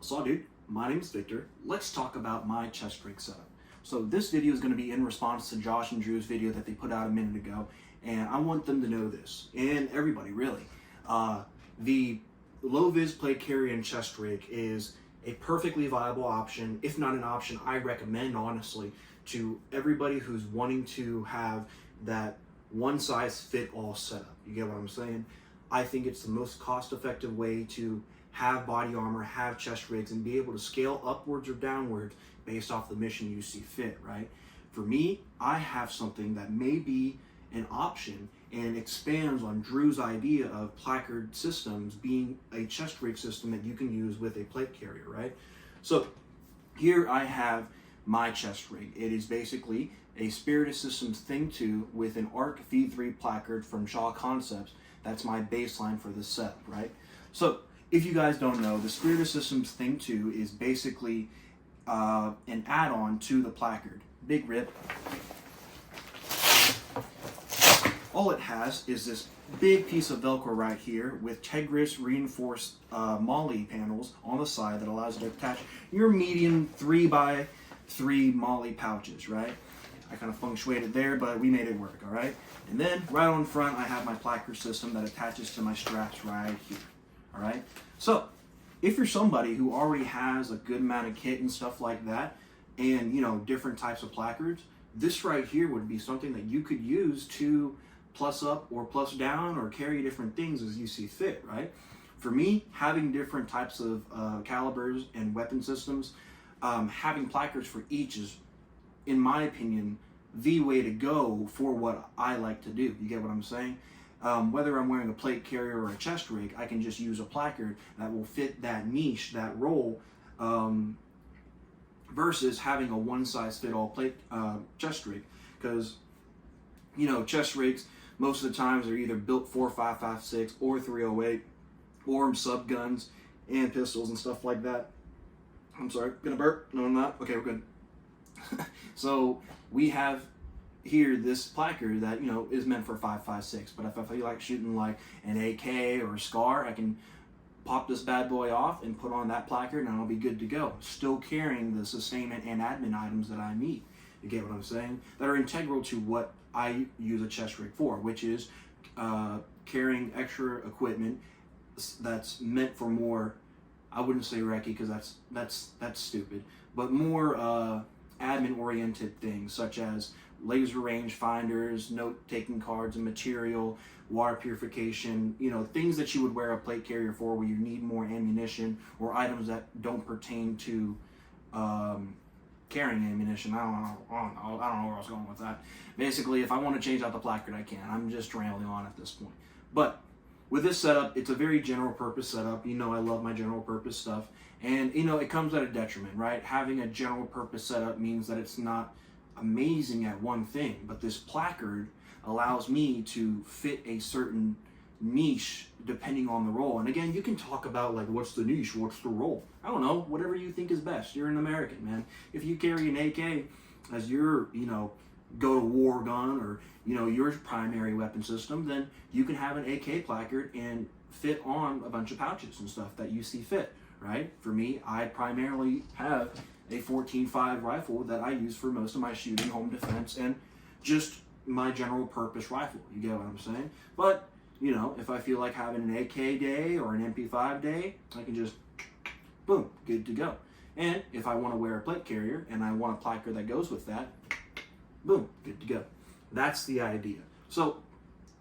So dude, my name is Victor. Let's talk about my chest rig setup. So this video is going to be in response to Josh and Drew's video that they put out a minute ago, and I want them to know this, and everybody really. The low-vis plate carrier and chest rig is a perfectly viable option, if not an option I recommend honestly, to everybody who's wanting to have that one-size-fit-all setup. You get what I'm saying? I think it's the most cost-effective way to have body armor, have chest rigs, and be able to scale upwards or downwards based off the mission you see fit, right? For me, I have something that may be an option and expands on Drew's idea of Placard systems being a chest rig system that you can use with a plate carrier, right? So here I have my chest rig. It is basically a Spirited Systems Thing 2 with an ARC V3 placard from Shaw Concepts. That's my baseline for this setup, right? So if you guys don't know, the Spirited Systems Thing 2 is basically an add-on to the placard. Big rip. All it has is this big piece of Velcro right here with Tegris reinforced MOLLE panels on the side that allows you to attach your medium 3x3 MOLLE pouches, right? I kind of feng shuied it there, but we made it work, all right? And then right on front, I have my Placard system that attaches to my straps right here, all right? So if you're somebody who already has a good amount of kit and stuff like that, and you know, different types of placards, this right here would be something that you could use to plus up or plus down or carry different things as you see fit, right? For me, having different types of calibers and weapon systems, having placards for each is, in my opinion, the way to go for what I like to do. You get what I'm saying? Whether I'm wearing a plate carrier or a chest rig, I can just use a placard that will fit that niche, that role, versus having a one-size-fit-all plate chest rig. Because, you know, chest rigs, most of the times are either built for 5.56 or 308, or sub guns and pistols and stuff like that. I'm sorry, gonna burp? No, I'm not. Okay, we're good. So we have here this placard that, you know, is meant for 5.56, but if I feel like shooting like an AK or a SCAR, I can pop this bad boy off and put on that placard and I'll be good to go. Still carrying the sustainment and admin items that I need. You get what I'm saying? That are integral to what I use a chest rig for, which is carrying extra equipment that's meant for more, I wouldn't say recce because that's stupid, but more admin oriented things such as laser range finders, note-taking cards and material, water purification, you know, things that you would wear a plate carrier for where you need more ammunition or items that don't pertain to carrying ammunition. I don't know where I was going with that. Basically, if I want to change out the placard, I can. I'm just rambling on at this point. But with this setup, it's a very general purpose setup. You know I love my general purpose stuff. And, you know, it comes at a detriment, right? Having a general purpose setup means that it's not amazing at one thing. But this placard allows me to fit a certain niche depending on the role. And again, you can talk about like, what's the niche? What's the role? I don't know, whatever you think is best. You're an American, man. If you carry an AK as your, you know, go to war gun or, you know, your primary weapon system, then you can have an AK placard and fit on a bunch of pouches and stuff that you see fit, right? For me, I primarily have a 14.5 rifle that I use for most of my shooting, home defense, and just my general purpose rifle. You get what I'm saying? But, you know, if I feel like having an AK day or an MP5 day, I can just, boom, good to go. And if I want to wear a plate carrier and I want a placard that goes with that, boom, good to go. That's the idea. So,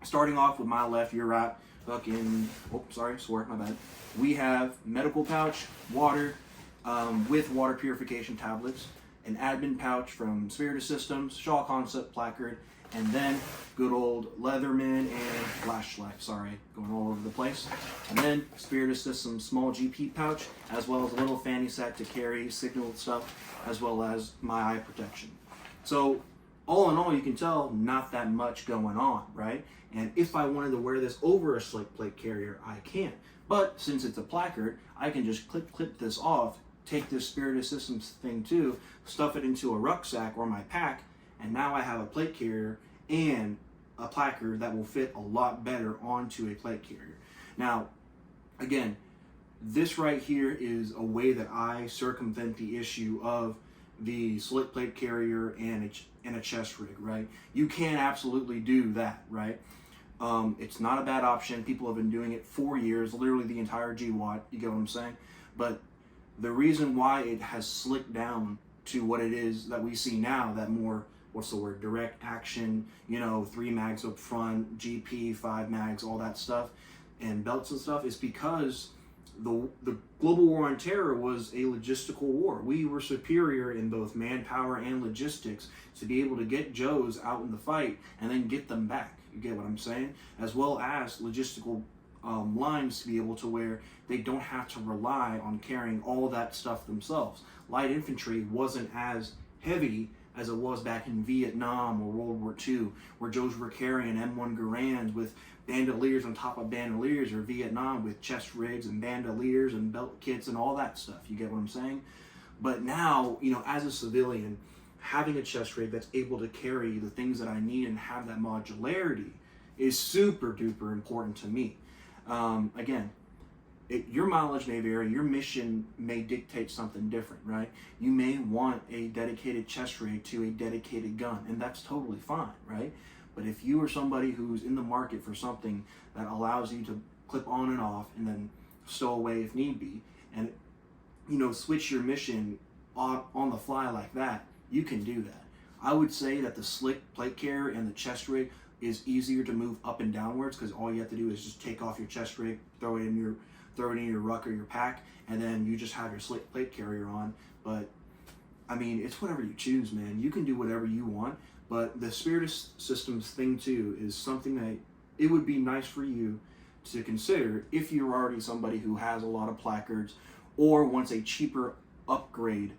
starting off with my left, your right, fucking, oh, sorry, swear, my bad. We have medical pouch, water, with water purification tablets, an admin pouch from Spirited Systems, Shaw Concept placard, and then good old Leatherman and flashlight. Sorry, going all over the place. And then Spirited Systems small GP pouch, as well as a little fanny set to carry signal stuff, as well as my eye protection. So all in all, you can tell not that much going on, right? And if I wanted to wear this over a slick plate carrier, I can. But since it's a placard, I can just clip this off, take this Spirited Systems Thing 2, stuff it into a rucksack or my pack, and now I have a plate carrier and a placard that will fit a lot better onto a plate carrier. Now, again, this right here is a way that I circumvent the issue of the slick plate carrier and a chest rig, right? You can absolutely do that, right? It's not a bad option. People have been doing it for years, literally the entire GWatt, you get what I'm saying? But the reason why it has slicked down to what it is that we see now, that more, what's the word, direct action, you know, 3 mags up front, GP, 5 mags, all that stuff, and belts and stuff, is because the global war on terror was a logistical war. We were superior in both manpower and logistics to be able to get Joes out in the fight and then get them back. You get what I'm saying? As well as logistical lines to be able to where they don't have to rely on carrying all that stuff themselves. Light infantry wasn't as heavy as it was back in Vietnam or World War II, where Joes were carrying M1 Garands with bandoliers on top of bandoliers, or Vietnam with chest rigs and bandoliers and belt kits and all that stuff. You get what I'm saying? But now, you know, as a civilian, having a chest rig that's able to carry the things that I need and have that modularity is super duper important to me. Again, your mileage may vary, your mission may dictate something different, right? You may want a dedicated chest rig to a dedicated gun, and that's totally fine, right? But if you are somebody who's in the market for something that allows you to clip on and off and then stow away if need be, and, you know, switch your mission on the fly like that, you can do that. I would say that the slick plate carrier and the chest rig is easier to move up and downwards, because all you have to do is just take off your chest rig, throw it in your ruck or your pack, and then you just have your slick plate carrier on. But I mean, it's whatever you choose, man. You can do whatever you want. But the Spirit Systems thing too is something that it would be nice for you to consider if you're already somebody who has a lot of placards or wants a cheaper upgrade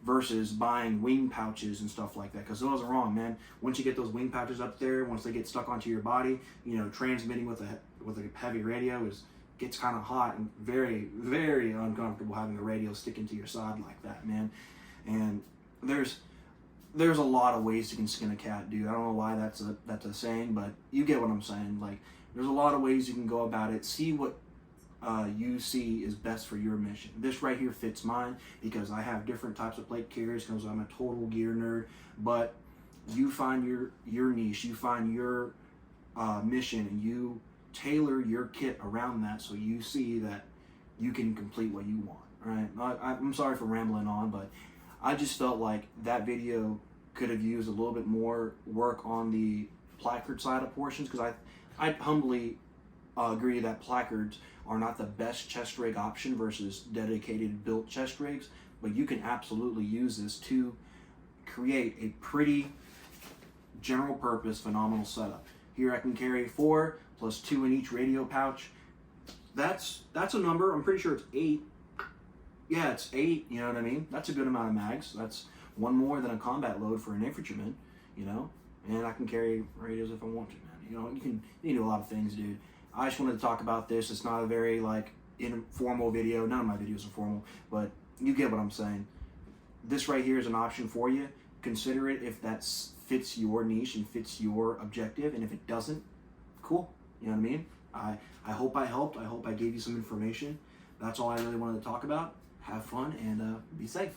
versus buying wing pouches and stuff like that. Because those are wrong, man. Once you get those wing pouches up there, once they get stuck onto your body, you know, transmitting with a heavy radio gets kind of hot and very, very uncomfortable having the radio sticking to your side like that, man. And there's a lot of ways you can skin a cat, dude. I don't know why that's a saying, but you get what I'm saying. Like, there's a lot of ways you can go about it. See what you see is best for your mission. This right here fits mine because I have different types of plate carriers because I'm a total gear nerd. But you find your niche, you find your mission, and you tailor your kit around that so you see that you can complete what you want. Right? I'm sorry for rambling on, but I just felt like that video could have used a little bit more work on the placard side of portions, because I humbly agree that placards are not the best chest rig option versus dedicated built chest rigs, but you can absolutely use this to create a pretty general purpose phenomenal setup. Here I can carry 4 plus 2 in each radio pouch. That's a number. I'm pretty sure it's 8. Yeah, it's 8, you know what I mean? That's a good amount of mags. That's one more than a combat load for an infantryman, you know? And I can carry radios if I want to, man. You know, you can do a lot of things, dude. I just wanted to talk about this. It's not a very, like, informal video. None of my videos are formal, but you get what I'm saying. This right here is an option for you. Consider it if that fits your niche and fits your objective, and if it doesn't, cool. You know what I mean? I hope I helped. I hope I gave you some information. That's all I really wanted to talk about. Have fun and be safe.